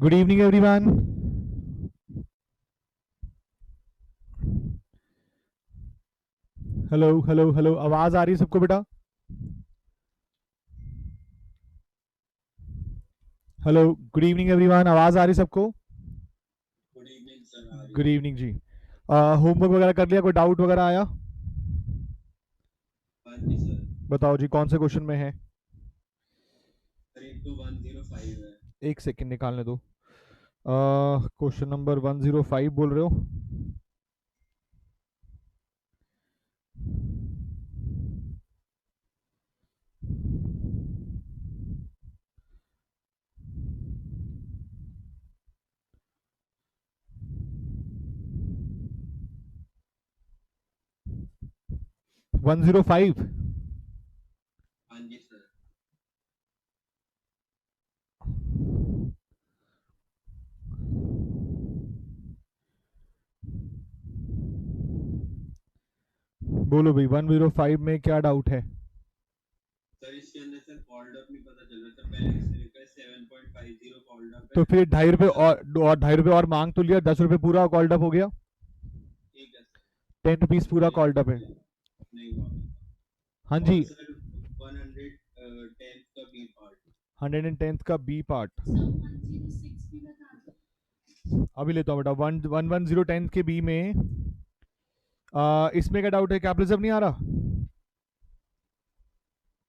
Good evening everyone. Hello hello hello, आवाज आ रही है सबको बेटा? हेलो, गुड इवनिंग एवरीवन, आवाज आ रही सबको? Good evening sir. आ रही गुड है। इवनिंग जी। होमवर्क वगैरह कर लिया? कोई डाउट वगैरह आया? हाँ जी सर। बताओ जी, कौन से क्वेश्चन में है? सर एक तो 105 है। एक सेकंड निकालने दो। क्वेश्चन नंबर 105 बोल रहे हो? 105। हाँ जी सर। बोलो भाई, 105 में क्या डाउट है? सर इसके अंदर सर कॉल्ड अप नहीं पता चल रहा सर। पहले इसने लिखा है 7.50 कॉल्ड अप तो है। फिर ₹2.5 सर और ₹2.5 और मांग तो लिया, ₹10 पूरा कॉल्ड अप हो गया। ठीक है सर। 10 रुपीज पूरा नहीं कॉल्ड अप है। नहीं हुआ था। हाँ और जी। सर 110 का बी पार्ट। 110th का बी पार्ट अभी लेता हूँ बेटा। 110 के बी में इसमें क्या डाउट है? कैपिटलिज्म नहीं आ रहा?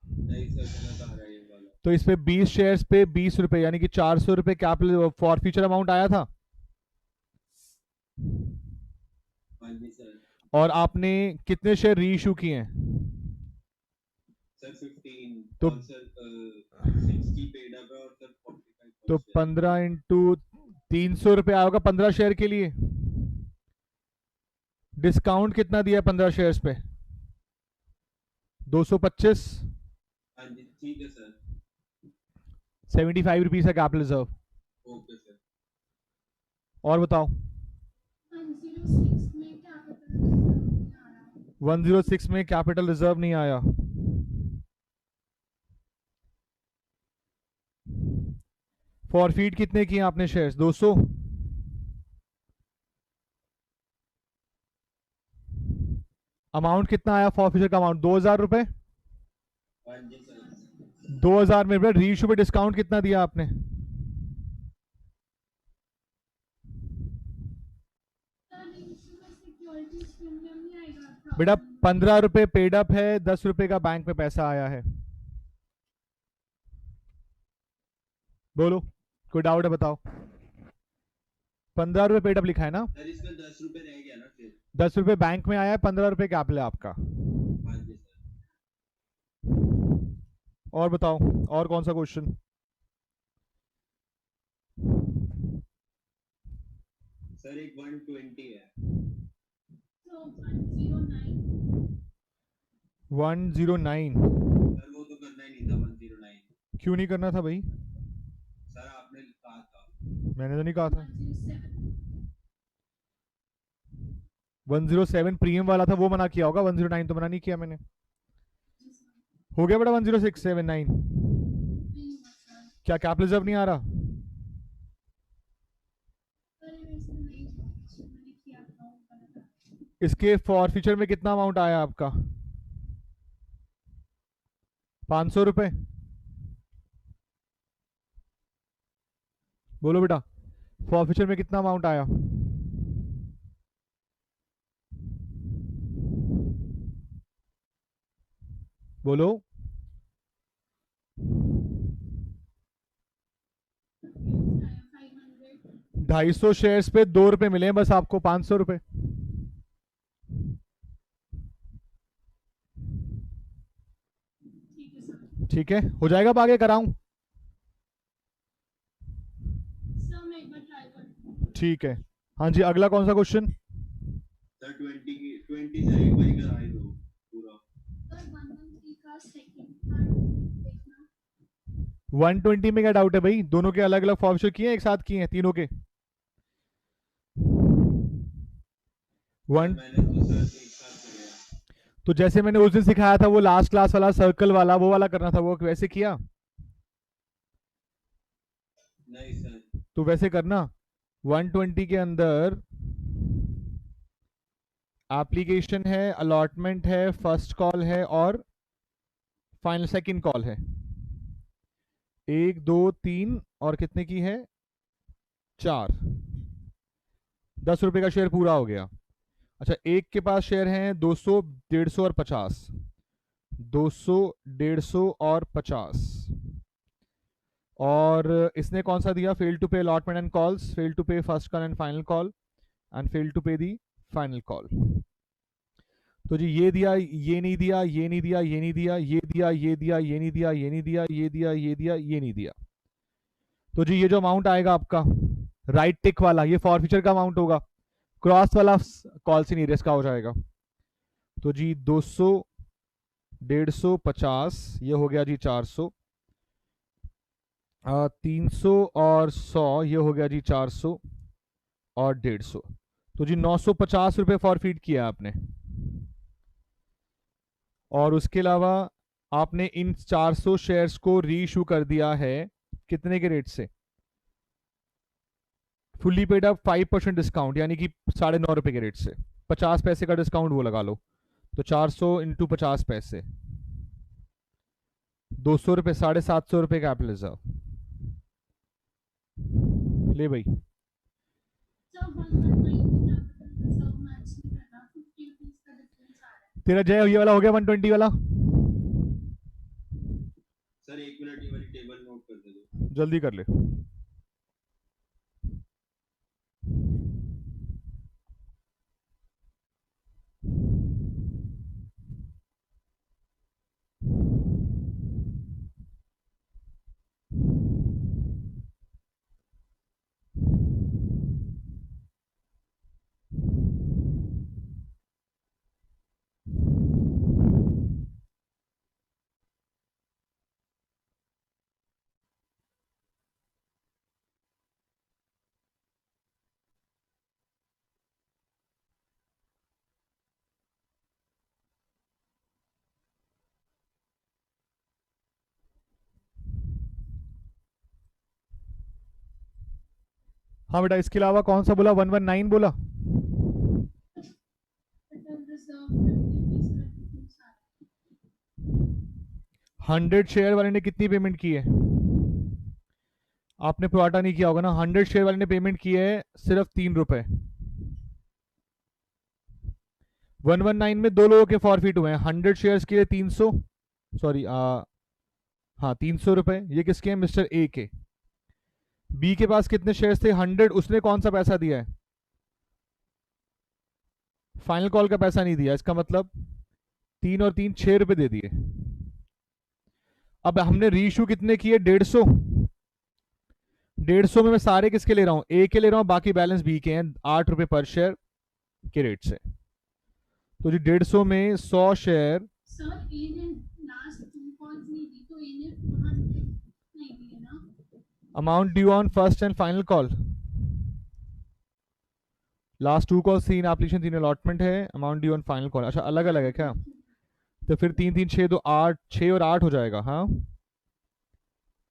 नहीं सर गलत आ रहा है ये वाला। तो इस पे 20 शेयर्स पे ₹20 यानी कि ₹400 कैपिटल फॉर फ्यूचर अमाउंट आया था। हाँ जी सर। और आपने कितने शेयर री इशू किए हैं? सर 15 तो और सर 60 पेड अप है और सर 45 तो फर्स्ट शेयर। 15 इंटू ₹300 आएगा 15 शेयर के लिए। डिस्काउंट कितना दिया है 15 शेयर्स पे? 225। हाँ जी ठीक है सर। ₹75 है कैपिटल रिजर्व। Okay sir. और बताओ। 106 में कैपिटल रिजर्व नहीं आया। फॉरफीट कितने किए आपने शेयर्स? 200। अमाउंट कितना आया फॉरफीचर का? अमाउंट ₹2000। हाँ जी सर। 2000 में री इशू पे डिस्काउंट कितना दिया आपने? बेटा ₹15 पेड अप है, ₹10 का बैंक में पैसा आया है। बोलो, कोई डाउट है बताओ। ₹15 पेड अप लिखा है ना? सर इसमें 10 रुपए रह गया ना फिर। ₹10 बैंक में आया है, ₹15 कैपिटल है आपका। हाँ जी सर। और बताओ, और कौन सा क्वेश्चन? सर एक 120 है। 109। सर वो तो करना ही नहीं था 109। क्यों नहीं करना था भाई? सर आपने कहा था। मैंने तो नहीं कहा था। 107 प्रीमियम वाला था, वो मना किया होगा। 109 तो मना नहीं किया मैंने। हो गया बेटा 10679। क्या कैपिटल रिजर्व नहीं आ रहा? इसके फॉर फ्यूचर में कितना अमाउंट आया आपका? ₹500। बोलो बेटा, फॉर फ्यूचर में कितना अमाउंट आया? बोलो। 250 शेयर्स पे ₹2 मिले हैं बस आपको, ₹500। ठीक है, हो जाएगा। अब आगे कराऊं? ठीक है। हाँ जी, अगला कौन सा क्वेश्चन? सर 20 सर एक बारी कराए दो पूरा। 120 में क्या डाउट है भाई? दोनों के अलग अलग फॉर्मेशन किए हैं, एक साथ किए हैं तीनों के? सर वन मैंने तो सर एक साथ कराया। तो जैसे मैंने उस दिन सिखाया था, वो लास्ट क्लास वाला सर्कल वाला, वो वाला करना था, वो वैसे किया? नहीं सर। तो वैसे करना 120 के अंदर एप्लीकेशन है, अलॉटमेंट है, फर्स्ट कॉल है और फाइनल सेकंड कॉल है। 1 2 3 और कितने की है? 4। 10 रुपए का शेयर पूरा हो गया। अच्छा, एक के पास शेयर हैं 200, 150 और 50। 200, 150 और 50। और इसने कौन सा दिया? Fail to pay allotment and calls, fail to pay first call and final call, and fail to pay the final call. तो जी ये दिया, ये नहीं दिया, ये नहीं दिया, ये नहीं दिया, ये दिया, ये दिया, ये नहीं दिया, ये नहीं दिया, ये दिया, ये दिया, ये नहीं दिया। तो जी ये जो अमाउंट आएगा आपका राइट टिक वाला, ये फॉर फ्यूचर का अमाउंट होगा। क्रॉस वाला कॉल से नहीं रिस्क का हो जाएगा। तो जी 200, 150, 50, ये हो गया जी 400। 300 और 100, ये हो गया जी 400 और 150। तो जी 950 रुपये फॉरफीट किया आपने। और उसके अलावा आपने इन 400 शेयर्स को रीइशू कर दिया है कितने के रेट से? फुल्ली पेड अप 5% डिस्काउंट, यानी कि 9.5 रुपए के रेट से। 50 पैसे का डिस्काउंट वो लगा लो, तो 400 इंटू 50 पैसे, 200 रुपये, 750 रुपये का एप्पल रिजर्व। ले भाई। तेरा जय ये वाला हो गया 120 वाला। सर 1 मिनट, ये वाली टेबल नोट कर दे दो। जल्दी कर ले। हाँ बेटा, इसके अलावा कौन सा बोला? 119 बोला। 100 शेयर वाले ने कितनी पेमेंट की है? आपने प्रोटा नहीं किया होगा ना। 100 शेयर वाले ने पेमेंट की है सिर्फ 3 रुपए। 119 में 2 लोगों के फॉरफिट हुए हैं। 100 शेयर्स के लिए 300, सॉरी हाँ 300 रुपए। ये किसके हैं? मिस्टर ए के। बी के पास कितने शेयर्स थे? 100। उसने कौन सा पैसा दिया है? फाइनल कॉल का पैसा नहीं दिया। इसका मतलब 3 और 3 6 रुपए दे दिए। अब हमने रीइशू कितने किए? 150। 150 में मैं सारे किसके ले रहा हूं? ए के ले रहा हूं, बाकी बैलेंस बी के हैं 8 रुपए पर शेयर के रेट से। तो जी 150 में 100 शेयर। सर ए ने लास्ट 2 कॉल्स नहीं दी, तो ए ने 400 नहीं दिए ना। Amount due on first and final call. Last 2 calls, 3 application, 3 allotment है। Amount due on final call. अच्छा अलग अलग है क्या? तो फिर 3 3 6 2 8, 6 और 8 हो जाएगा। हाँ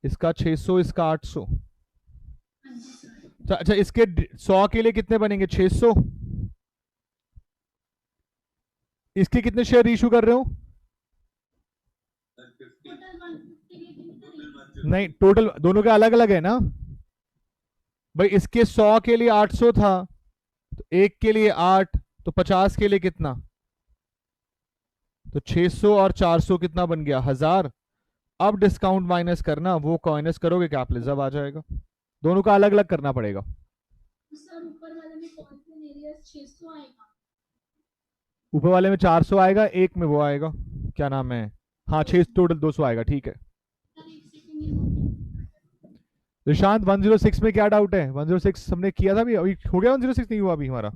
इसका 600, इसका 800। हाँ जी सर। अच्छा इसके 100 के लिए कितने बनेंगे? 600। इसके कितने शेयर इशू कर रहे हो? सर 50, टोटल 150 के लिए कितने टोटल करेंगे? 150। नहीं, टोटल दोनों के अलग अलग है ना भाई। इसके 100 के लिए 800 था, तो एक के लिए 8, तो 50 के लिए कितना? तो 600 और 400 कितना बन गया? 1000। अब डिस्काउंट माइनस करना, वो माइनस करोगे कैपिटल जब आ जाएगा। दोनों का अलग अलग करना पड़ेगा। तो सर ऊपर वाले में कॉल पे एरिया 600 आएगा। ऊपर वाले में 400 आएगा, एक में वो आएगा, क्या नाम है, हाँ 6 टोटल 200 आएगा। ठीक है। सर एक सेकंड, ये नोट। निशांत 106 में क्या डाउट है? 106 हमने किया था अभी हो गया। 106 नहीं हुआ अभी हमारा?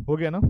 हो गया ना?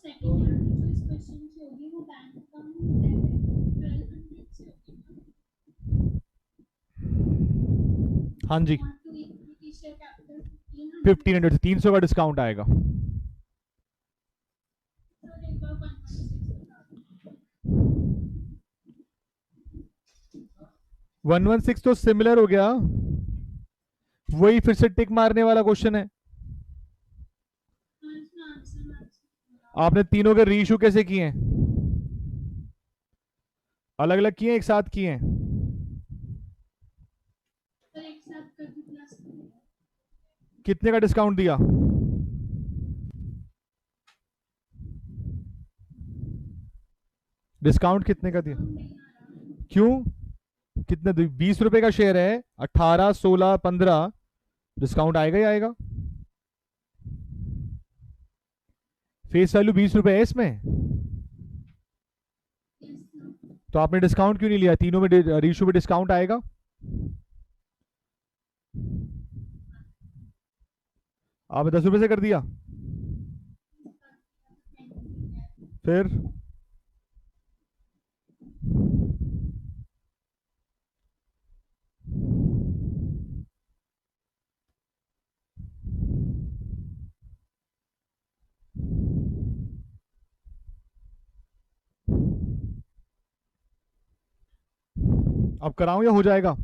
सेकंड ईयर जो इस क्वेश्चन की होगी वो बैंक अकाउंट डेबिट 1200 से होगी हाँ जी, और टू इक्विटी शेयर कैपिटल 1500 से 300 का डिस्काउंट आएगा। सर एक बार 116 बता दो 116 तो सिमिलर हो गया, वही फिर से टिक मारने वाला क्वेश्चन है। इसमें आंसर मैच आपने तीनों के रीइशू कैसे किए हैं? अलग अलग किए हैं, एक साथ किए हैं? सर एक साथ कर दी प्लस कितने का डिस्काउंट दिया? डिस्काउंट कितने का दिया? नहीं आ रहा क्यों? कितने? 20 रुपए का शेयर है, 18, 16, 15, डिस्काउंट आएगा ही आएगा। फेस वैल्यू 20 रुपए है इसमें, यस सर तो आपने डिस्काउंट क्यों नहीं लिया? तीनों में रीइशू में डिस्काउंट आएगा। आपने 10 रुपए से कर दिया, फिर अब कराऊं या हो जाएगा? एक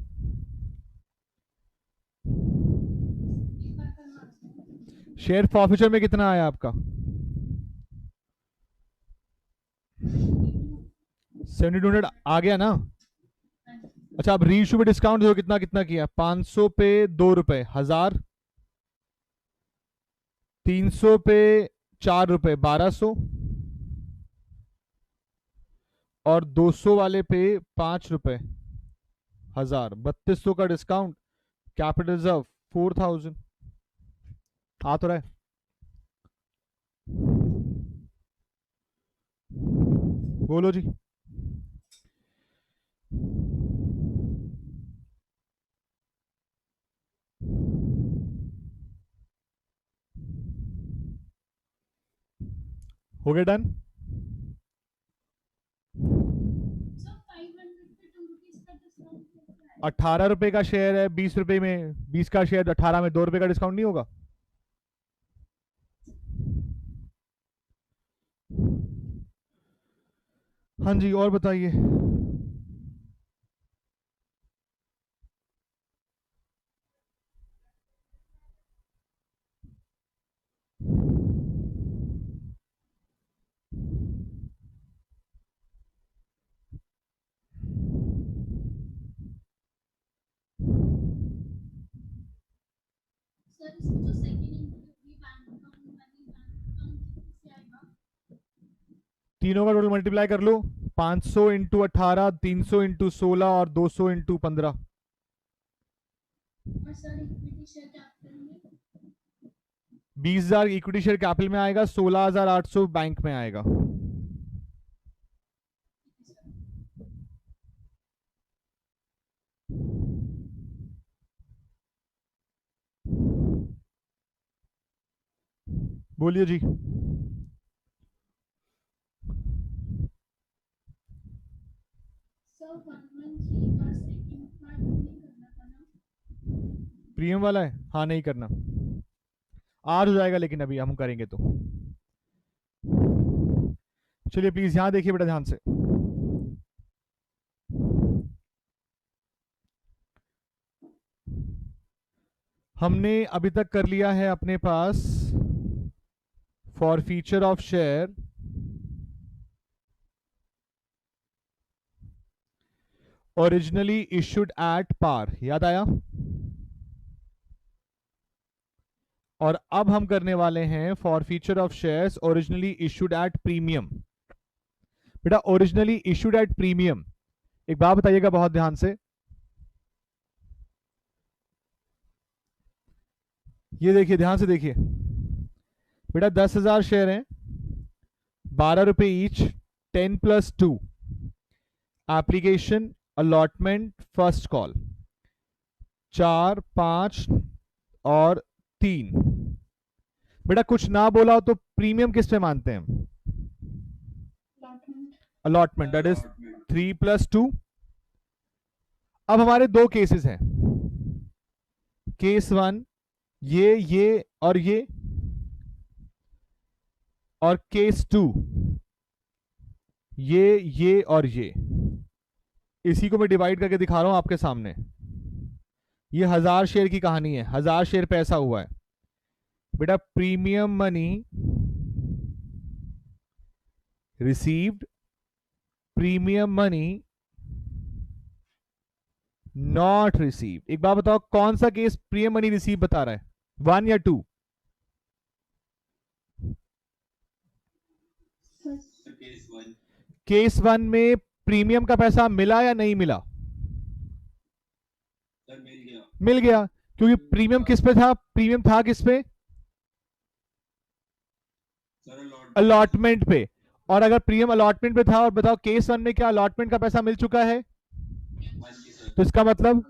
बार करना शेयर फॉर्फिचर में कितना आया आपका? 7200 आ गया ना? अच्छा, अब रीइशू में डिस्काउंट जो कितना कितना किया? 500 पे 2 रुपए, 1000, 300 पे 4 रुपए, 1200, और 200 वाले पे 5 रुपए, 1000, 3200 का डिस्काउंट, कैपिटल रिजर्व 4000। आ तो रहा है? बोलो जी। हो गया डन? सर 500 पे 2 रुपीस का डिस्काउंट कैसे आएगा 18 रुपए का शेयर है, 20 रुपए में, 20 का शेयर 18 में 2 रुपए का डिस्काउंट नहीं होगा? हाँ जी, और बताइए। सर इसमें जो सेकंड एंट्री होगी बैंक अकाउंट वाली बैंक अकाउंट किससे आएगा तीनों का टोटल मल्टीप्लाई कर लो, 500 इंटू 18, 300 इंटू 16 और 200 इंटू 15। और सर इक्विटी शेयर कैपिटल में 20,000 इक्विटी शेयर कैपिटल में आएगा, 16,800 बैंक में आएगा। बोलिए जी। सर 113 का सेकंड पार्ट नहीं करना था ना प्रीमियम वाला है? हाँ, नहीं करना, आज हो जाएगा, लेकिन अभी हम करेंगे तो। चलिए प्लीज यहां देखिए बेटा ध्यान से। हमने अभी तक कर लिया है अपने पास forfeiture of share, originally issued at par, याद आया? और अब हम करने वाले हैं forfeiture of shares originally issued at premium. बेटा ओरिजिनली इशूड एट प्रीमियम, एक बात बताइएगा बहुत ध्यान से, ये देखिए ध्यान से देखिए बेटा, 10,000 शेयर हैं, 12 रुपए each, 10 + 2, application, allotment, first call, 4, 5 और 3। बेटा कुछ ना बोला हो तो प्रीमियम किस पे मानते हैं हम? Allotment, that is 3 + 2। अब हमारे दो केसेस हैं, केस 1 ये और ये, और केस 2 ये और ये। इसी को मैं डिवाइड करके दिखा रहा हूं आपके सामने। ये 1000 शेयर की कहानी है, 1000 शेयर पे ऐसा हुआ है बेटा, premium money received, premium money not received. एक बात बताओ, कौन सा केस प्रीमियम मनी रिसीव बता रहा है, 1 या 2? केस 1। केस 1 में प्रीमियम का पैसा मिला या नहीं मिला? सर मिल गया। मिल गया, क्योंकि प्रीमियम किस पे था? प्रीमियम था किस पे? सर अलॉटमेंट पे। और अगर प्रीमियम अलॉटमेंट पे था, और बताओ केस 1 में क्या अलॉटमेंट का पैसा मिल चुका है? हाँ जी सर। तो इसका मतलब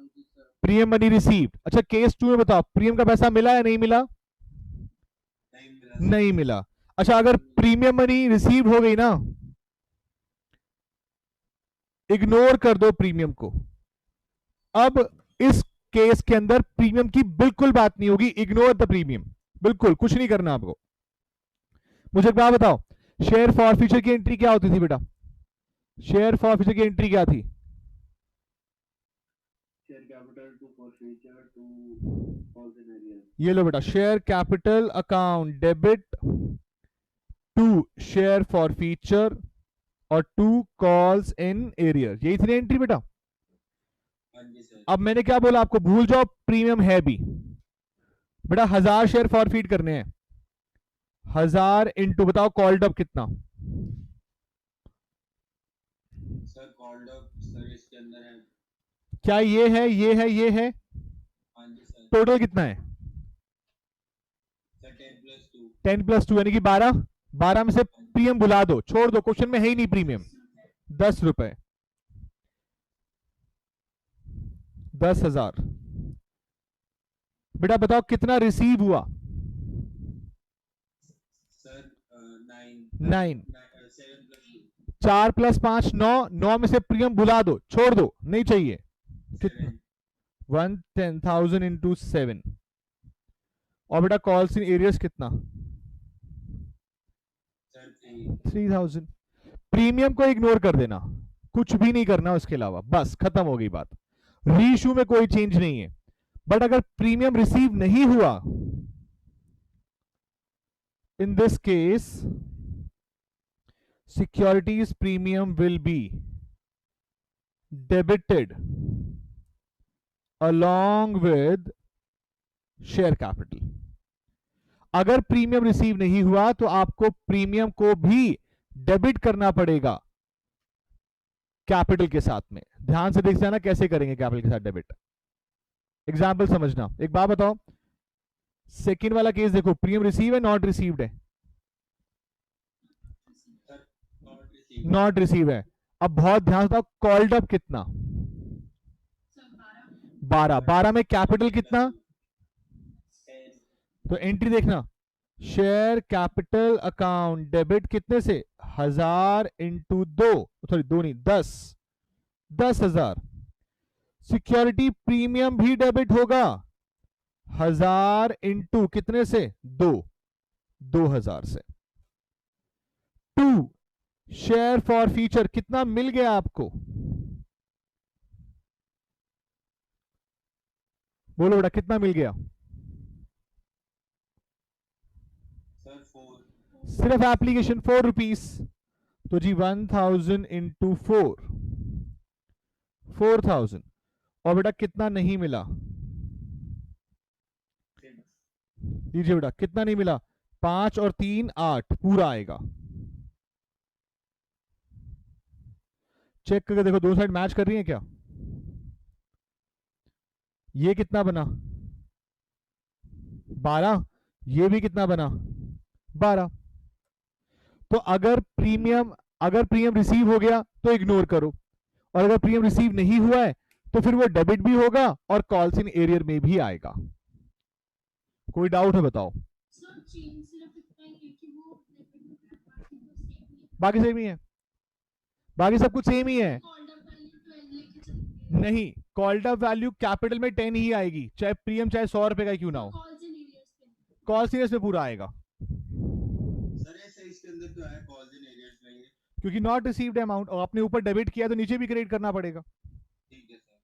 प्रीमियम मनी रिसीव्ड। अच्छा केस 2 में बताओ, प्रीमियम का पैसा मिला या नहीं मिला? नहीं मिला सर। नहीं मिला। अच्छा अगर प्रीमियम मनी रिसीव हो गई ना, इग्नोर कर दो प्रीमियम को। अब इस केस के अंदर प्रीमियम की बिल्कुल बात नहीं होगी, इग्नोर द प्रीमियम, बिल्कुल कुछ नहीं करना आपको। मुझे क्या बताओ, शेयर फॉर फ्यूचर की एंट्री क्या होती थी बेटा? शेयर फॉर फ्यूचर की एंट्री क्या थी? Share capital to forfeiture to calls in arrear. ये लो बेटा, share capital account debit to share forfeiture और टू कॉल्स इन एरियर, यही थी एंट्री बेटा। हाँ जी सर। अब मैंने क्या बोला आपको, भूल जाओ प्रीमियम है भी बेटा। 1000 शेयर फॉरफीट करने हैं, 1000 इंटू बताओ कॉल्ड अप कितना? सर कॉल्ड अप सर इसके अंदर है। क्या ये है, ये है, ये है? हाँ जी सर। टोटल कितना है? सर 10 + 2। 10 + 2 यानी कि 12। 12 में से प्रीमियम भुला दो, छोड़ दो, क्वेश्चन में है ही नहीं प्रीमियम। 10 रुपए, 10,000। बेटा बताओ कितना रिसीव हुआ? सर 9। 7 + 2। 4 + 5 9, 9 में से प्रीमियम भुला दो, छोड़ दो, नहीं चाहिए। कितना? 110,000 इंटू 7। और बेटा कॉल्स इन एरियर्स कितना? सर 3000। प्रीमियम को इग्नोर कर देना, कुछ भी नहीं करना उसके अलावा, बस खत्म हो गई बात। रीइश्यू में कोई चेंज नहीं है। बट अगर प्रीमियम रिसीव नहीं हुआ, in this case securities premium will be debited along with share capital. अगर प्रीमियम रिसीव नहीं हुआ तो आपको प्रीमियम को भी डेबिट करना पड़ेगा कैपिटल के साथ में। ध्यान से देख जाना कैसे करेंगे कैपिटल के साथ डेबिट। एग्जाम्पल समझना। एक बात बताओ, सेकेंड वाला केस देखो, प्रीमियम रिसीव है नॉट रिसीव्ड है? नॉट रिसीव है। अब बहुत ध्यान से बताओ, कॉल्ड अप कितना? 12। 12 में कैपिटल कितना? तो एंट्री देखना, शेयर कैपिटल अकाउंट डेबिट कितने से? 1000 इंटू 2, सॉरी 2 नहीं 10, 10,000। सिक्योरिटी प्रीमियम भी डेबिट होगा 1000 इंटू कितने से? 2, 2000 से। 2 शेयर फॉर फ्यूचर कितना मिल गया आपको? बोलो बेटा कितना मिल गया? सर 4। सिर्फ एप्लीकेशन 4 रुपीस। तो जी 1000 इंटू 4, 4000। और बेटा कितना नहीं मिला? लीजिए बेटा कितना नहीं मिला? 5 और 3 8 पूरा आएगा। चेक करके देखो दो साइड मैच कर रही है क्या? ये कितना बना? 12। ये भी कितना बना? 12। तो अगर प्रीमियम रिसीव हो गया तो इग्नोर करो, और अगर प्रीमियम रिसीव नहीं हुआ है तो फिर वो डेबिट भी होगा और कॉल्स इन एरियर में भी आएगा। कोई डाउट है बताओ? बाकी सेम ही है। बाकी सब कुछ सेम ही है। कॉल्ड अप वैल्यू 12 लेके चलेंगे। नहीं, कॉल्ड अप वैल्यू कैपिटल में 10 ही आएगी, चाहे प्रीमियम चाहे 100 रुपए का क्यों ना हो, कॉल्स इन एरियर्स पे कॉल सीरियस में पूरा आएगा, सर ऐसे इसके अंदर तो है कॉल्स इन एरियर्स में ये। क्योंकि नॉट रिसीव्ड अमाउंट, और आपने ऊपर डेबिट किया तो नीचे भी क्रेडिट करना पड़ेगा। ठीक है सर।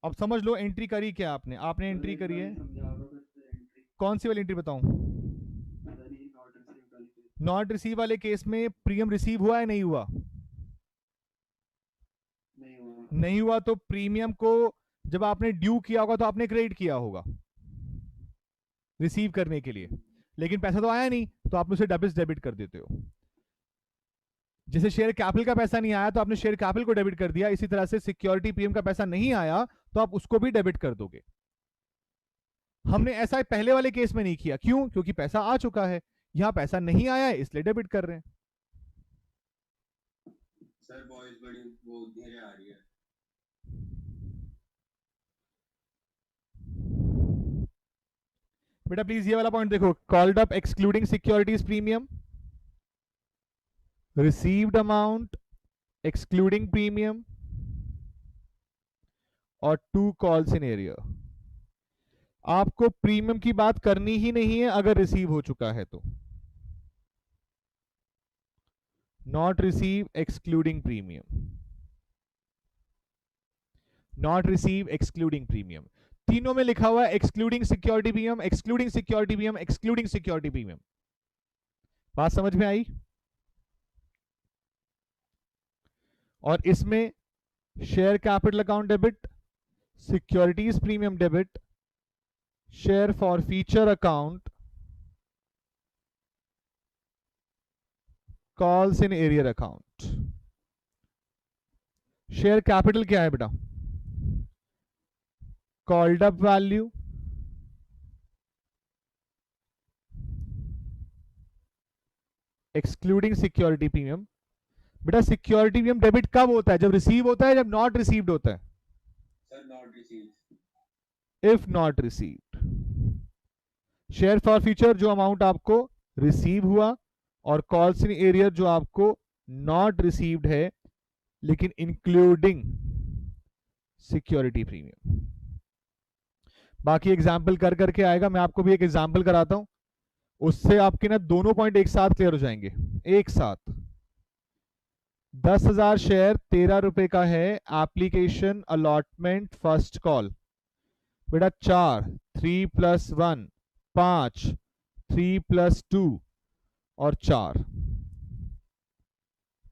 अब समझ लो एंट्री करी क्या आपने, आपने एंट्री करी है, कौन सी वाली एंट्री बताऊं? नॉट रिसीव वाले केस में प्रीमियम रिसीव हुआ है नहीं हुआ? नहीं हुआ तो प्रीमियम को जब आपने ड्यू किया होगा तो आपने क्रेडिट किया होगा रिसीव करने के लिए, लेकिन पैसा तो आया नहीं तो आप उसे डेबिट कर देते हो। जैसे शेयर कैपिटल का पैसा नहीं आया तो आपने शेयर कैपिटल को डेबिट कर दिया, इसी तरह से सिक्योरिटी प्रीमियम का पैसा नहीं आया तो आप उसको भी डेबिट कर दोगे। हमने ऐसा पहले वाले केस में नहीं किया, क्यों? क्योंकि पैसा आ चुका है, यहां पैसा नहीं आया है इसलिए डेबिट कर रहे हैं। सर वॉइस बड़ी वो धीरे आ रही है। बेटा प्लीज ये वाला पॉइंट देखो, called up excluding securities premium, received amount excluding premium, और 2 कॉल्स इन एरियर। आपको प्रीमियम की बात करनी ही नहीं है अगर रिसीव हो चुका है तो। Not receive excluding premium, not receive excluding premium, तीनों में लिखा हुआ है excluding security premium, excluding security premium, excluding security premium. बात समझ में आई? और इसमें share capital account debit, securities premium debit, share forfeiture account, calls in arrear account. Share capital क्या है बेटा? Called up value, excluding security premium. बेटा security premium debit कब होता है? जब रिसीव होता है, जब नॉट रिसीव्ड होता है? Sir not received. If not received. Share for future जो अमाउंट आपको रिसीव हुआ, और कॉल्स इन एरियर जो आपको नॉट रिसीव्ड है लेकिन इंक्लूडिंग सिक्योरिटी प्रीमियम। बाकी एग्जाम्पल कर करके आएगा, मैं आपको भी एक एग्जाम्पल कराता हूं, उससे आपके ना दोनों पॉइंट एक साथ क्लियर हो जाएंगे। एक साथ 10,000 शेयर 13 रुपए का है, एप्लीकेशन अलॉटमेंट फर्स्ट कॉल। बेटा 4, 3 + 1 5, 3 + 2 और 4,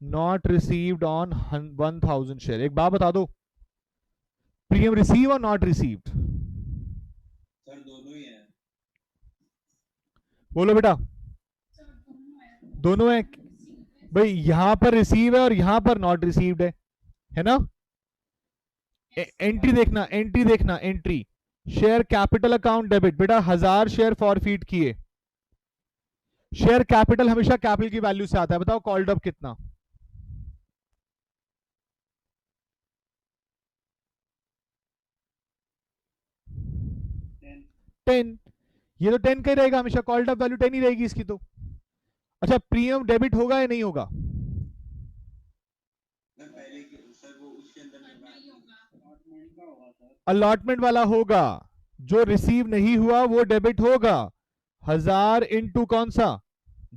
नॉट रिसीव्ड ऑन 1000 शेयर। एक बात बता दो, प्रीमियम रिसीव और नॉट रिसीव्ड? सर दोनों ही है। बोलो बेटा। दोनों है भाई, यहां पर रिसीव है और यहां पर नॉट रिसीव्ड है ना? एंट्री देखना, एंट्री देखना, entry share capital account debit. बेटा 1000 शेयर फॉरफीट किए, शेयर कैपिटल हमेशा कैपिटल की वैल्यू से आता है, बताओ कॉल्ड अप कितना? 10। ये तो 10 का ही रहेगा हमेशा, कॉल्ड अप वैल्यू 10 ही रहेगी इसकी तो। अच्छा प्रीमियम डेबिट होगा या नहीं होगा? पहले सर वो उसके अंदर अलॉटमेंट वाला होगा, जो रिसीव नहीं हुआ वो डेबिट होगा। 1000 इंटू कौन सा?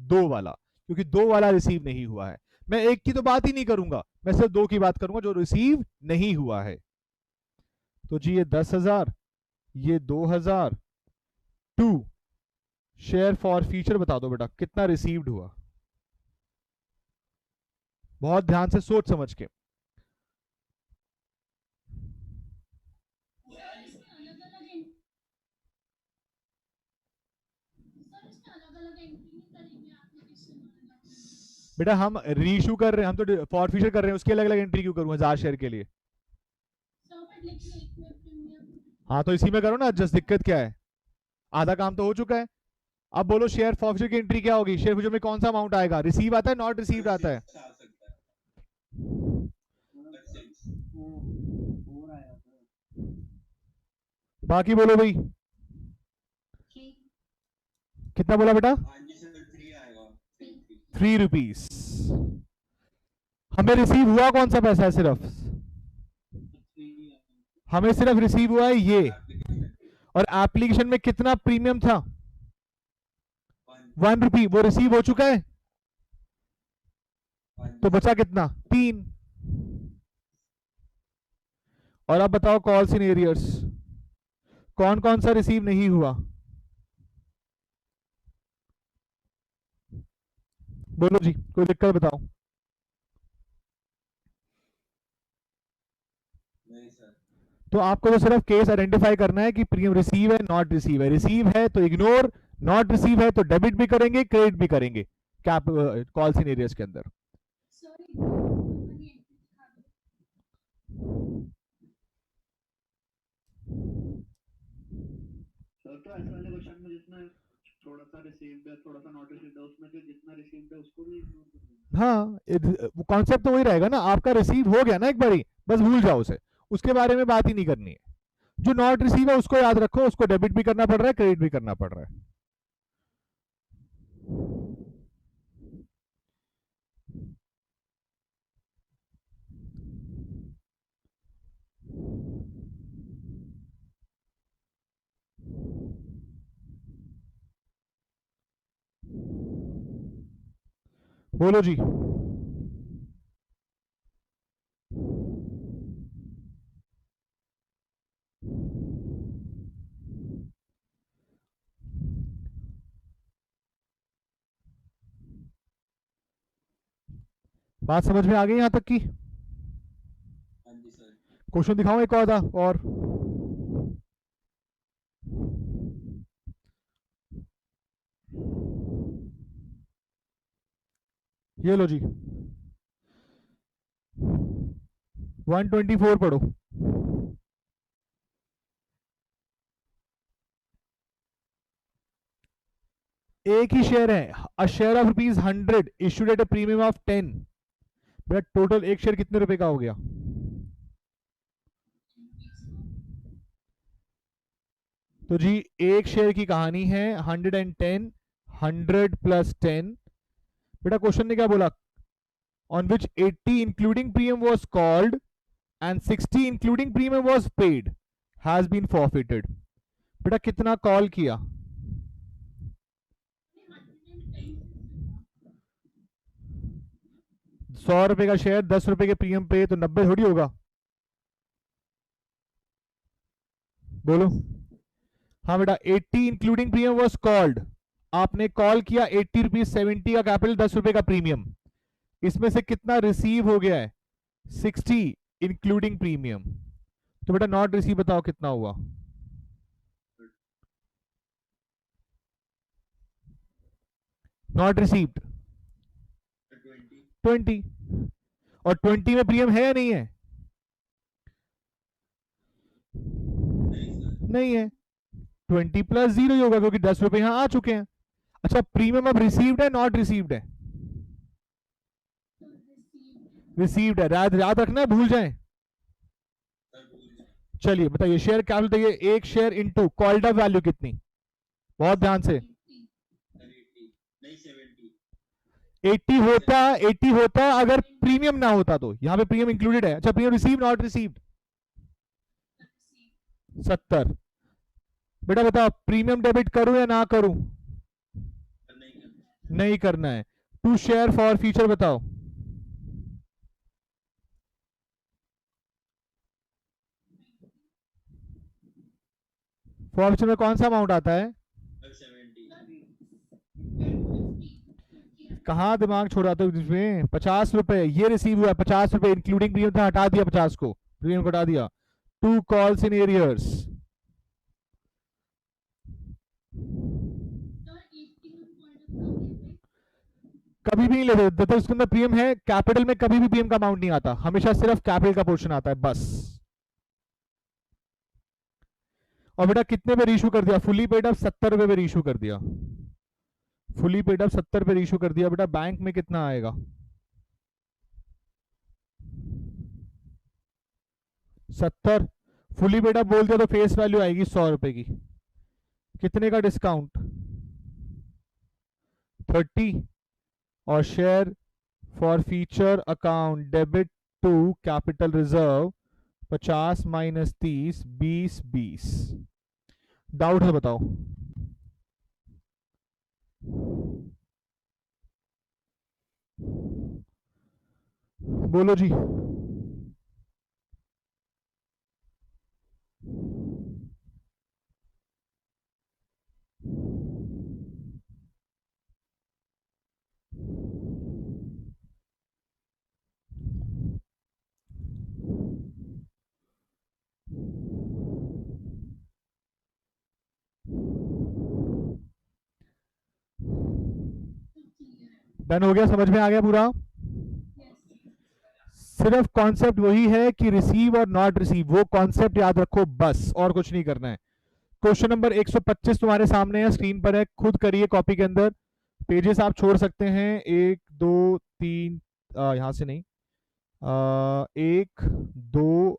2 वाला, क्योंकि 2 वाला रिसीव नहीं हुआ है। मैं एक की तो बात ही नहीं करूंगा, मैं सिर्फ 2 की बात करूंगा जो रिसीव नहीं हुआ है। तो जी ये 10,000, ये 2,000, 2 शेयर फॉर फ्यूचर। बता दो बेटा कितना रिसीव्ड हुआ, बहुत ध्यान से सोच समझ के। बेटा हम रीइशू कर रहे हैं, हम तो फॉर फ्यूचर कर रहे हैं, उसकी अलग अलग एंट्री क्यों करूं 1000 शेयर के लिए? हाँ तो इसी में करो ना, जस्ट दिक्कत क्या है? आधा काम तो हो चुका है। अब बोलो शेयर फॉर फ्यूचर की एंट्री क्या होगी? शेयर फ्यूचर में कौन सा अमाउंट आएगा? रिसीव आता है, नॉट रिसीव्ड आता है? बाकी बोलो भाई, कितना बोला बेटा? 3 रुपीज। हमें रिसीव हुआ कौन सा पैसा है? सिर्फ हमें सिर्फ रिसीव हुआ है ये, और एप्लीकेशन में कितना प्रीमियम था? 1 रुपी। वो रिसीव हो चुका है, तो बचा कितना? 3। और अब बताओ कॉल्स इन एरियर्स कौन कौन सा रिसीव नहीं हुआ? बोलो जी, कोई दिक्कत बताओ। नहीं सर। तो आपको तो सिर्फ केस आइडेंटिफाई करना है कि प्रीमियम रिसीव है, नॉट रिसीव है। रिसीव है तो इग्नोर, नॉट रिसीव है तो डेबिट भी करेंगे, क्रेडिट भी करेंगे कैप कॉल्स इन एरियर्स के अंदर। सर तो ऐसे वाले क्वेश्चन में जितना थोड़ा सा रिसीव्ड है, थोड़ा सा नॉट रिसीव्ड है, उसमें से जितना रिसीव्ड है उसको भी इग्नोर कर देंगे। हाँ, कॉन्सेप्ट तो वही रहेगा ना, आपका रिसीव हो गया ना एक बारी, बस भूल जाओ उसे, उसके बारे में बात ही नहीं करनी है। जो नॉट रिसीव है उसको याद रखो, उसको डेबिट भी करना पड़ रहा है, क्रेडिट भी करना पड़ रहा है। बोलो जी। बात समझ में आ गई यहां तक की? हाँ जी सर। क्वेश्चन दिखाऊं एक और ये लो जी, 124 पढ़ो। एक ही शेयर है, a share of ₹100 issued at a premium of 10। बेटा टोटल एक शेयर कितने रुपए का हो गया? तो जी एक शेयर की कहानी है 110, 100 प्लस 10। बेटा क्वेश्चन ने क्या बोला? On which 80 including premium was called and 60 including premium was paid has been forfeited. बेटा कितना कॉल किया? 100 रुपए का शेयर, 10 रुपए के प्रीमियम पे, तो 90 थोड़ी होगा। बोलो। हाँ बेटा 80 इंक्लूडिंग प्रीमियम वाज कॉल्ड, आपने कॉल किया 80 रुपीज, 70 का कैपिटल, 10 रुपए का प्रीमियम। इसमें से कितना रिसीव हो गया है? 60 इंक्लूडिंग प्रीमियम। तो बेटा नॉट रिसीव बताओ कितना हुआ? Not received 20। और 20 में प्रीमियम है या नहीं है? नहीं है। 20 प्लस 0 ही होगा क्योंकि 10 रुपए यहां आ चुके हैं। अच्छा प्रीमियम अब रिसीव्ड है, नॉट रिसीव्ड है? रिसीव्ड है। याद रखना है, भूल जाए। चलिए बताइए शेयर कैपिटल बताइए, एक share into called up value कितनी? बहुत ध्यान से। 80 होता अगर प्रीमियम ना होता तो, यहां पे प्रीमियम इंक्लूडेड है। अच्छा प्रीमियम रिसीव नॉट रिसीव्ड 70। बेटा बताओ प्रीमियम डेबिट करूं या ना करूं? नहीं करना है। टू शेयर फॉर फ्यूचर बताओ। फॉर फ्यूचर में कौन सा अमाउंट आता है? कहाँ दिमाग छोड़ा तो इसमें? 50 रुपए ये रिसीव हुआ, 50 रुपए इंक्लूडिंग प्रीमियम था, हटा दिया 50 को, प्रीमियम हटा दिया। 2 कॉल्स इन एरियर्स। कभी भी नहीं लेते तो उसके अंदर प्रीमियम है, कैपिटल में कभी भी प्रीमियम का अमाउंट नहीं आता, हमेशा सिर्फ कैपिटल का पोर्शन आता है बस। और बेटा कितने पे रीशू कर दिया? फुली पेड अप 70 रुपए पे रीशू कर दिया। फुली पेड अप 70 पे रीशू कर दिया। बेटा बैंक में कितना आएगा? 70 फुली पेड अप बोल दिया तो फेस वैल्यू आएगी 100 रुपए की। कितने का डिस्काउंट? 30 और share forfeiture account debit to capital reserve 50 minus 30 20 20। Doubt है बताओ। बोलो जी। डन हो गया, समझ में आ गया पूरा। सिर्फ कॉन्सेप्ट वही है कि रिसीव और नॉट रिसीव, वो कॉन्सेप्ट याद रखो बस, और कुछ नहीं करना है। क्वेश्चन नंबर 125 तुम्हारे सामने है, स्क्रीन पर है, खुद करिए कॉपी के अंदर। पेजेस आप छोड़ सकते हैं, 1 2 3, यहां से नहीं, 1 2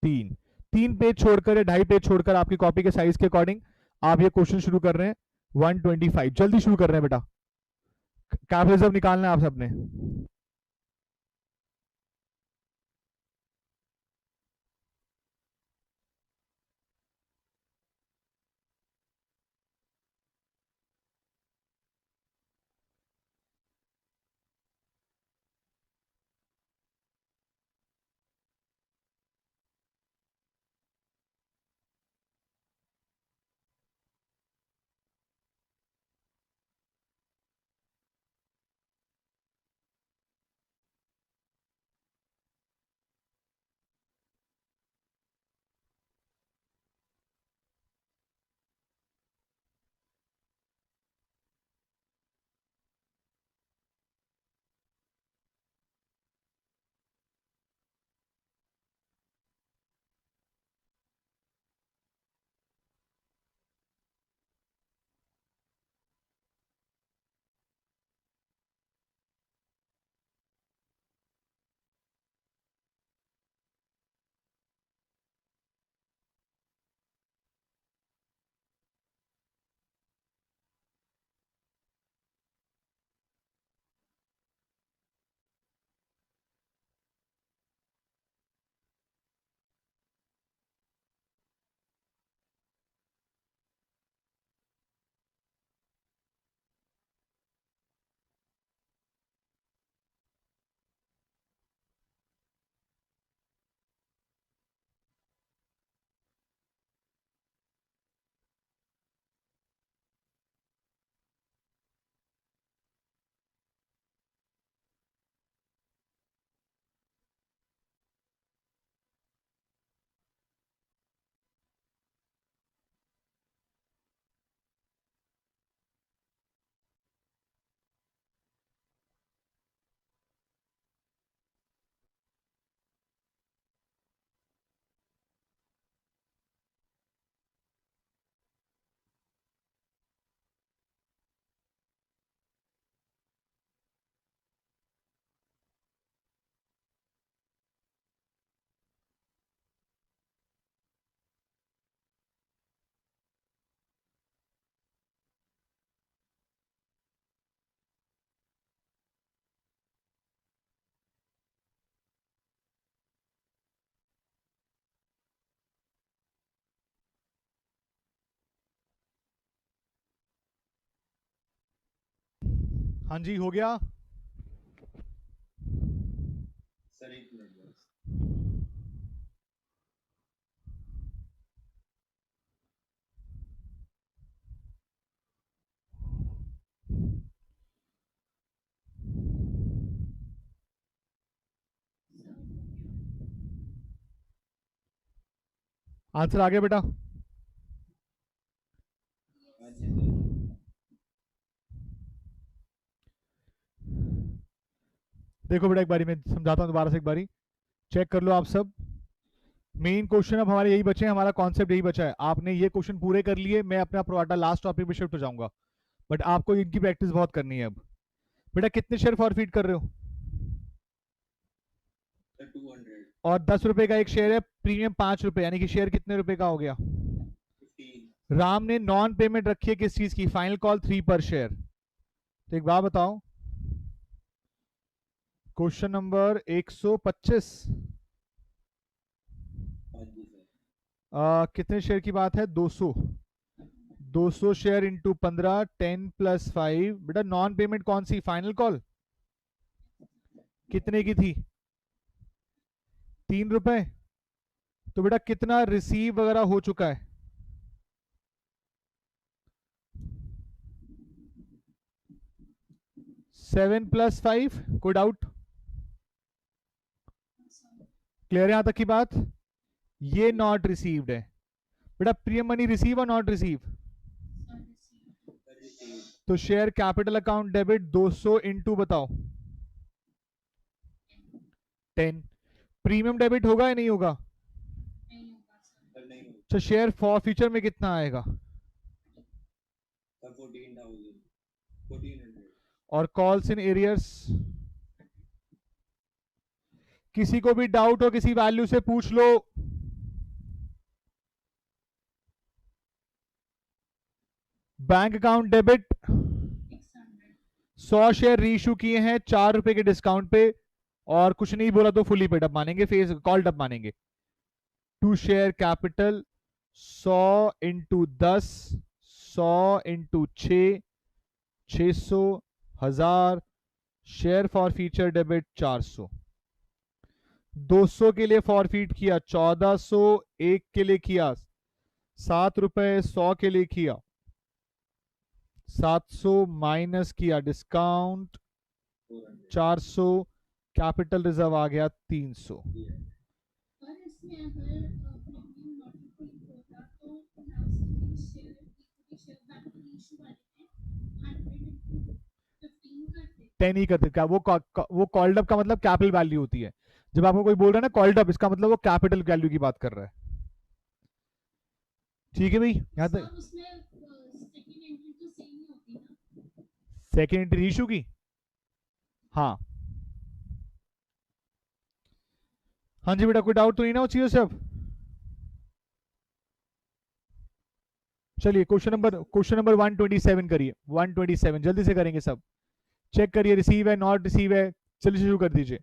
3, 3 पेज छोड़कर या 2.5 पेज छोड़कर आपकी कॉपी के साइज के अकॉर्डिंग आप ये क्वेश्चन शुरू कर रहे हैं। 125 जल्दी शुरू कर रहे हैं बेटा, कैप रिजर्व निकालना है आप सबने। हाँ जी, हो गया। सर एक मिनट बस। आंसर आ गया बेटा। हाँ जी सर। देखो बेटा, एक बारी मैं समझाता हूँ दोबारा से, एक बारी चेक कर लो आप सब। मेन क्वेश्चन अब हमारे यही बचे हैं, हमारा कॉन्सेप्ट यही बचा है। आपने ये क्वेश्चन पूरे कर लिए, मैं अपना प्रोवाटा लास्ट टॉपिक पे शिफ्ट हो जाऊंगा, बट आपको इनकी प्रैक्टिस बहुत करनी है अब। बेटा कितने शेयर फॉरफीट कर रहे हो? सर 200। और 10 रुपए का एक शेयर है, प्रीमियम 5 रुपए, यानी कि शेयर कितने रुपए का हो गया? 15। राम ने नॉन पेमेंट रखी है किस चीज की? फाइनल कॉल 3 पर शेयर। तो एक बात बताओ, क्वेश्चन नंबर 125। हाँ जी सर। कितने शेयर की बात है? 200। 200 शेयर इंटू 15, 10 प्लस 5। बेटा नॉन पेमेंट कौन सी? फाइनल कॉल कितने की थी? 3 रुपए। तो बेटा कितना रिसीव वगैरह हो चुका है? 7 प्लस 5। कोई डाउट? क्लियर है यहां तक की बात? ये नॉट रिसीव्ड है बेटा। प्रिय मनी रिसीव और नॉट रिसीव? Sir receive. तो share capital account debit 200 into बताओ 10। प्रीमियम डेबिट होगा या नहीं होगा? सर नहीं होगा। तो शेयर फॉर फ्यूचर में कितना आएगा? सर 14,000 1400। और कॉल्स इन एरियर्स? किसी को भी डाउट हो किसी वैल्यू से पूछ लो। Bank account debit 100 share reissue किए हैं 4 रुपए के डिस्काउंट पे, और कुछ नहीं बोला तो फुली पेड अप मानेंगे, फेस कॉल्ड अप मानेंगे। To share capital 100 into 10, 100 into 6, 600, 1000। Share forfeiture debit 400। 200 के लिए फॉरफीट किया 1400, एक के लिए किया 7 रुपए, 100 के लिए किया 700, माइनस किया डिस्काउंट 400, कैपिटल रिजर्व आ गया 300। और इसमें अगर प्रीमियम नोटिफाइड होता तो last share equity share bank issue वाले में 100 into 15 करते। 10 ही करते क्या? वो कॉल्ड अप का मतलब कैपिटल वैल्यू होती है। जब आपको कोई बोल रहा है ना कॉल्ड अप, इसका मतलब वो कैपिटल वैल्यू की बात कर रहा है। ठीक है भाई यहां सर तक? उसमें सेकंड एंट्री तो सेम ही होती ना। सेकेंड एंट्री इशू की? हाँ हाँ जी बेटा, कोई डाउट तो नहीं ना उस चीजों से अब? चलिए क्वेश्चन नंबर 127 करिए। 127 जल्दी से करेंगे सब। चेक करिए रिसीव है नॉट रिसीव है। चलिए शुरू कर दीजिए।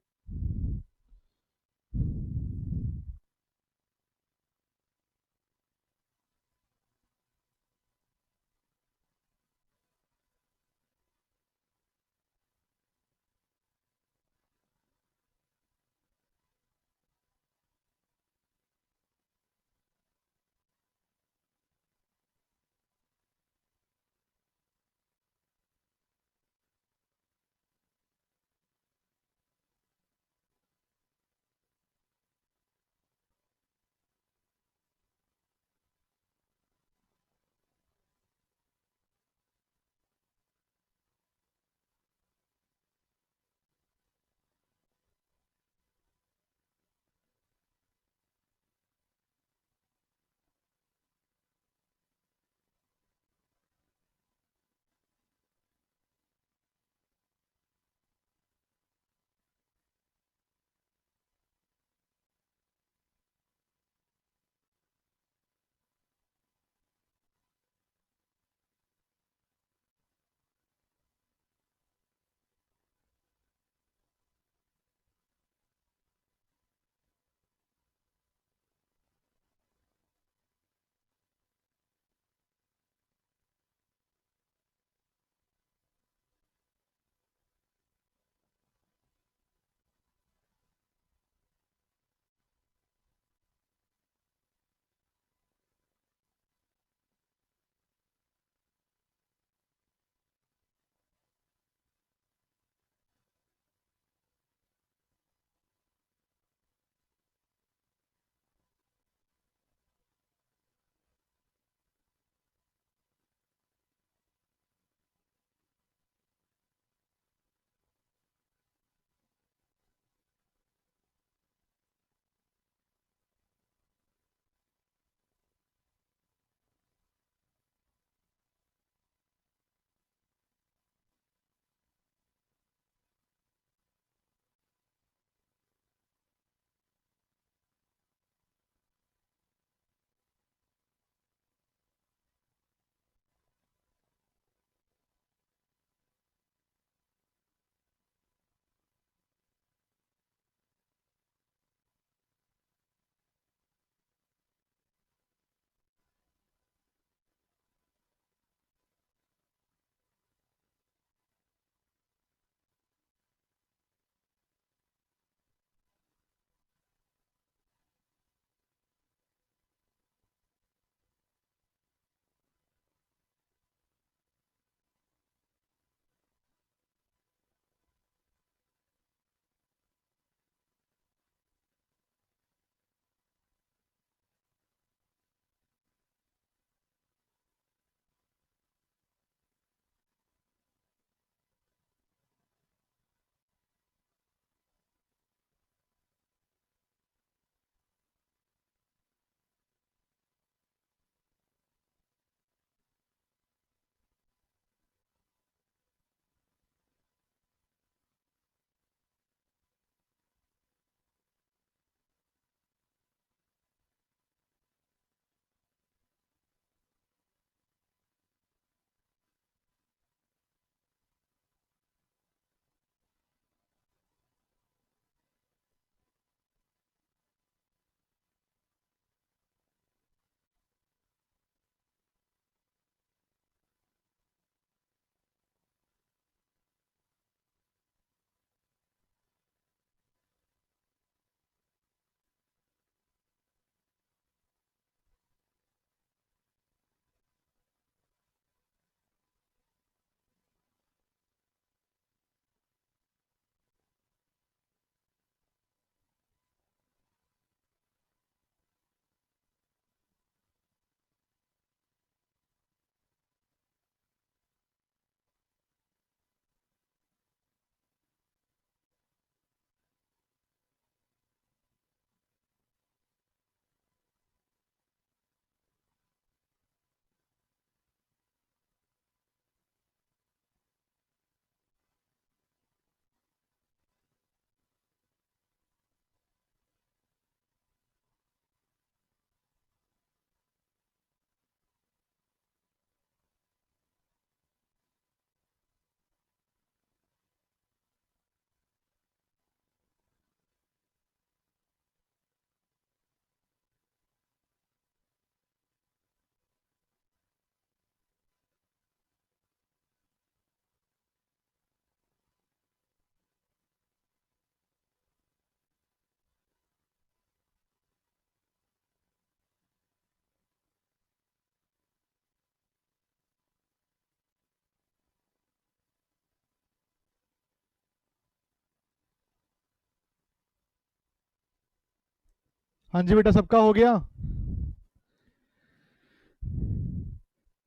हाँ जी बेटा, सबका हो गया।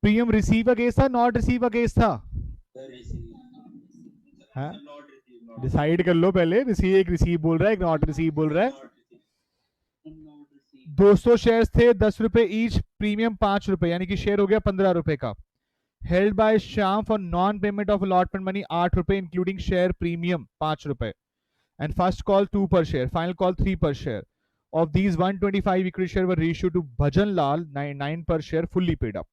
प्रीमियम रिसीव अगेंस्ट था, नॉट रिसीव अगेंस्ट था? सर रिसीव हाँ, नॉट रिसीव डिसाइड कर लो पहले। रिसीव, एक रिसीव बोल रहा है, एक नॉट रिसीव बोल रहा है। नॉट रिसीव 200 शेयर्स थे, 10 रुपए ईच, प्रीमियम 5 रुपए, यानी कि शेयर हो गया 15 रुपए का। Held by Shyam for non payment of allotment money 8 रुपए इंक्लूडिंग शेयर प्रीमियम 5 रुपए, and first call 2 per share, final call 3 per share. Of these 125 equity share were reissued to Bhajan Lal 9 per share fully paid up.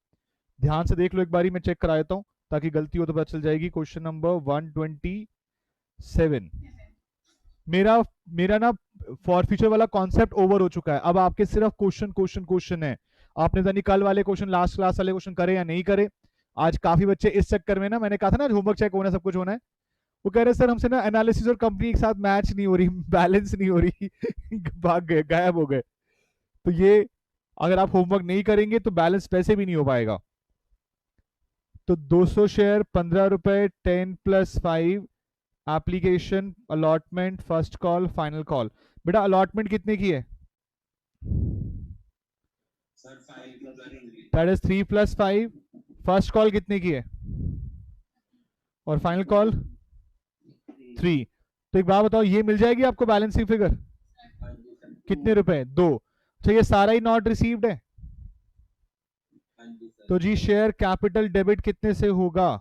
ध्यान से देख लो एक बारी, मैं check करा देता हूं ताकि गलती हो तो पता चल जाएगी। क्वेश्चन नंबर 127, मेरा ना फॉर फ्यूचर वाला कॉन्सेप्ट ओवर हो चुका है। अब आपके सिर्फ क्वेश्चन है। आपने जानी कल वाले क्वेश्चन, लास्ट क्लास वाले क्वेश्चन करे या नहीं करे। आज काफी बच्चे इस चक्कर में ना, मैंने कहा था ना होमवर्क चेक होना, सब कुछ होना है, वो कह रहे सर हमसे ना एनालिसिस और कंपनी एक साथ मैच नहीं हो रही, बैलेंस नहीं हो रही भाग गए, गायब हो गए। तो ये अगर आप होमवर्क नहीं करेंगे तो बैलेंस वैसे भी नहीं हो पाएगा। तो 200 शेयर 15 रुपए, 10 + 5 application, allotment, first call, final call. बेटा अलॉटमेंट कितने की है? Sir 5 that is 3 + 5। First call कितने की है और फाइनल कॉल 3। तो एक बात बताओ, ये मिल जाएगी आपको बैलेंसिंग फिगर? कितने रुपए? 2। अच्छा, ये सारा ही नॉट रिसीव्ड है। तो जी शेयर कैपिटल डेबिट कितने से होगा?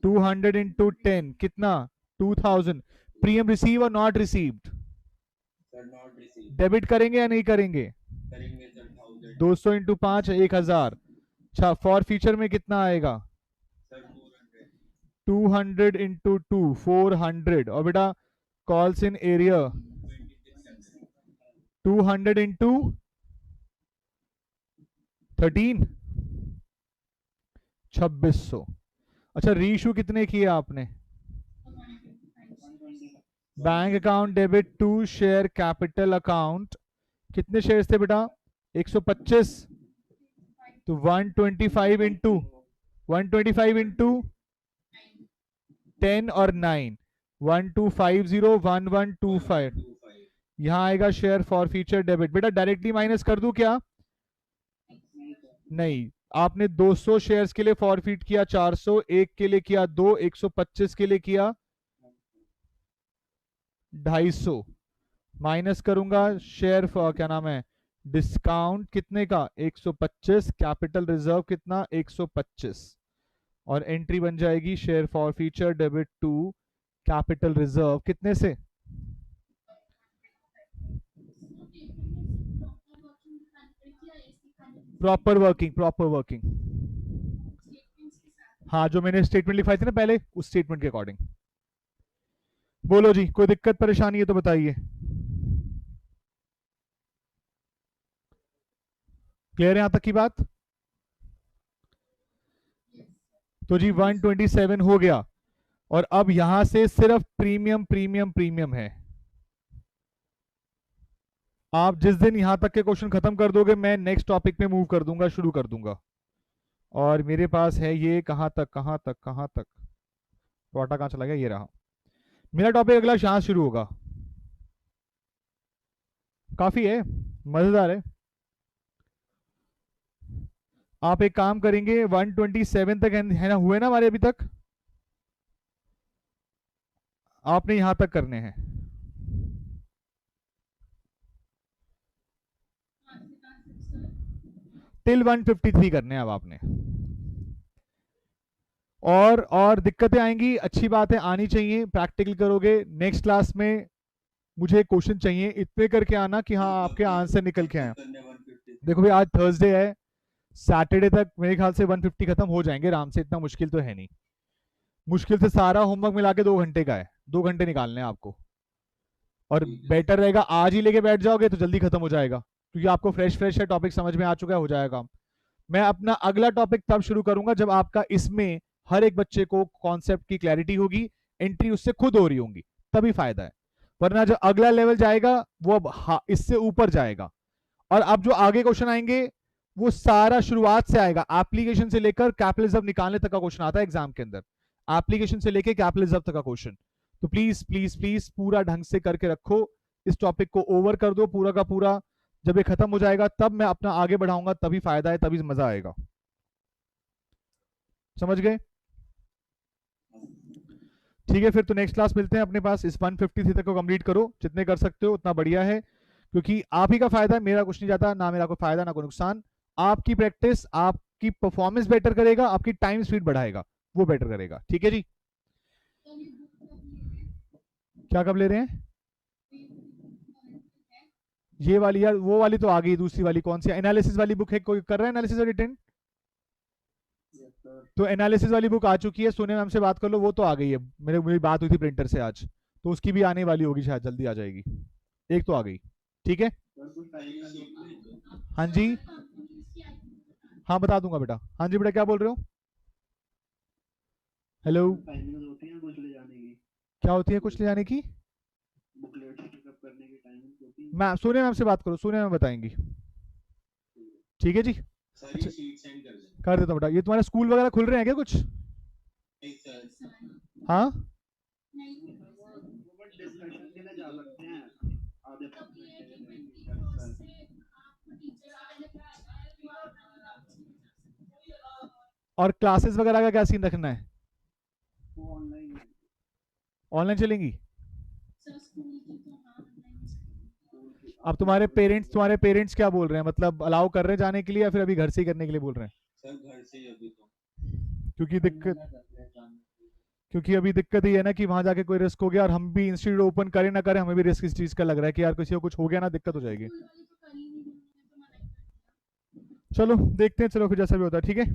200 × 10 कितना? 2000। प्रीमियम रिसीव और नॉट रिसीव्ड? डेबिट करेंगे या नहीं करेंगे? 200 × 5 1000। अच्छा, फॉर फ्यूचर में कितना आएगा? 200 × 2 400। और बेटा कॉल्स इन एरिया 200 × 13 2600। अच्छा, रीइशू कितने किए आपने? Bank account debit to share capital account, कितने शेयर्स थे बेटा? 125। तो 125 × 10 और 9, 1250 1125। यहां आएगा शेयर फॉर फ्यूचर डेबिट। बेटा डायरेक्टली माइनस कर दूं क्या? नहीं, आपने 200 शेयर्स के लिए फॉरफिट किया 400, एक के लिए किया 2, 125 के लिए किया 250। माइनस करूंगा शेयर क्या नाम है, डिस्काउंट कितने का? 125, कैपिटल रिजर्व कितना? 125, और एंट्री बन जाएगी share forfeiture debit to capital reserve कितने से? Proper working. हाँ, जो मैंने स्टेटमेंट लिखवाई थी ना पहले, उस स्टेटमेंट के अकॉर्डिंग। बोलो जी, कोई दिक्कत परेशानी है तो बताइए। क्लियर है यहां तक की बात? तो जी 127 हो गया, और अब यहां से सिर्फ प्रीमियम है। आप जिस दिन यहां तक के क्वेश्चन खत्म कर दोगे, मैं नेक्स्ट टॉपिक पे मूव कर दूंगा, शुरू कर दूंगा। और मेरे पास है ये कहां तक टोटा कहां चला गया? ये रहा मेरा टॉपिक। अगला यहां शुरू होगा। काफी है, मजेदार है। आप एक काम करेंगे, 127 तक है ना, हुए ना हमारे अभी तक? आपने यहां तक करने हैं। टिल 153 करने हैं अब आपने। और दिक्कतें आएंगी, अच्छी बात है, आनी चाहिए, प्रैक्टिकल करोगे। नेक्स्ट क्लास में मुझे क्वेश्चन चाहिए, इतने करके आना कि हाँ आपके आंसर निकल के आए। देखो भाई, आज थर्सडे है, सैटरडे तक मेरे ख्याल से 150 खत्म हो जाएंगे आराम से, इतना मुश्किल तो है नहीं। मुश्किल से सारा होमवर्क मिला के 2 घंटे का है, 2 घंटे निकालने हैं आपको। और बेटर रहेगा आज ही लेके बैठ जाओगे तो जल्दी खत्म हो जाएगा, क्योंकि आपको फ्रेश है, टॉपिक समझ में आ चुका है, हो जाएगा काम। मैं अपना अगला टॉपिक तब शुरू करूंगा जब आपका इसमें हर एक बच्चे को कॉन्सेप्ट की क्लैरिटी होगी, एंट्री उससे खुद हो रही होंगी, तभी फायदा है। वरना जो अगला लेवल जाएगा वो अब इससे ऊपर जाएगा। और अब जो आगे क्वेश्चन आएंगे वो सारा शुरुआत से आएगा, एप्लीकेशन से लेकर कैपिटल रिजर्व निकालने तक का क्वेश्चन आता है एग्जाम के अंदर, एप्लीकेशन से लेकर कैपिटल रिजर्व तक का क्वेश्चन। तो प्लीज प्लीज प्लीज पूरा ढंग से करके रखो, इस टॉपिक को ओवर कर दो पूरा का पूरा। जब ये खत्म हो जाएगा तब मैं अपना आगे बढ़ाऊंगा, तभी फायदा है, तभी मजा आएगा। समझ गए? ठीक है, फिर तो नेक्स्ट क्लास मिलते हैं अपने पास। इस 153 तक को कंप्लीट करो, जितने कर सकते हो उतना बढ़िया है, क्योंकि आप ही का फायदा है, मेरा कुछ नहीं जाता, ना मेरा कोई फायदा ना कोई नुकसान। आपकी प्रैक्टिस आपकी परफॉर्मेंस बेटर करेगा, आपकी टाइम स्पीड बढ़ाएगा, वो बेटर करेगा। ठीक है जी? तो ये बुक कब ले रहे हैं? क्या कब ले रहे हैं? ये बुक है? ये वाली यार, वो वाली तो आ गई, दूसरी वाली कौन सी एनालिसिस वाली बुक है? कोई कर रहा है एनालिसिस और रिटेन? तो एनालिसिस वाली बुक आ चुकी है, सोने मैम से बात कर लो, वो तो आ गई है। मेरी बात हुई थी प्रिंटर से आज, तो उसकी भी आने वाली होगी, शायद जल्दी आ जाएगी। एक तो आ गई। ठीक है, हाँ जी, हाँ बता दूंगा बेटा। हाँ जी बेटा, क्या बोल रहे हो? हेलो, टाइमिंग होती है कुछ ले जाने की, क्या होती है कुछ ले जाने की? बुकलेट पिकअप करने की टाइमिंग होती है। मैम सोनिया मैम से बात करो, सोनिया मैम बताएंगी। ठीक है जी, सर ये शीट सेंड कर दें। कर देता हूँ बेटा। ये तुम्हारे स्कूल वगैरह खुल रहे हैं क्या कुछ? नहीं सर, हाँ, नहीं वो बस डिस्कशन के लिए जा सकते हैं आधे तब ये है कि 24 से सर। आप टीचर और क्लासेस वगैरह का क्या सीन रखना है? वो ऑनलाइन है। ऑनलाइन चलेंगी? सर स्कूल की तो हाँ ऑनलाइन। अब तुम्हारे पेरेंट्स क्या बोल रहे हैं? मतलब अलाउ कर रहे हैं जाने के लिए, या फिर अभी घर से ही करने के लिए बोल रहे हैं? सर घर से ही अभी तो। क्योंकि अभी दिक्कत ही है ना कि वहां जाके कोई रिस्क हो गया, और हम भी इंस्टीट्यूट ओपन करें ना करें, हमें भी रिस्क इस चीज का लग रहा है कि यार किसी को कुछ हो गया ना, दिक्कत हो जाएगी। स्कूल वाले तो कर ही नहीं रहे, उन्होंने तो मना ही कर दिया। चलो देखते हैं, चलो फिर जैसा भी होता है। ठीक है,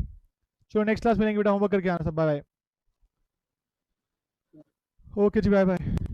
चलो नेक्स्ट क्लास मिलेंगे बेटा, होमवर्क करके आना सब। Bye bye. ओके जी, बाय बाय।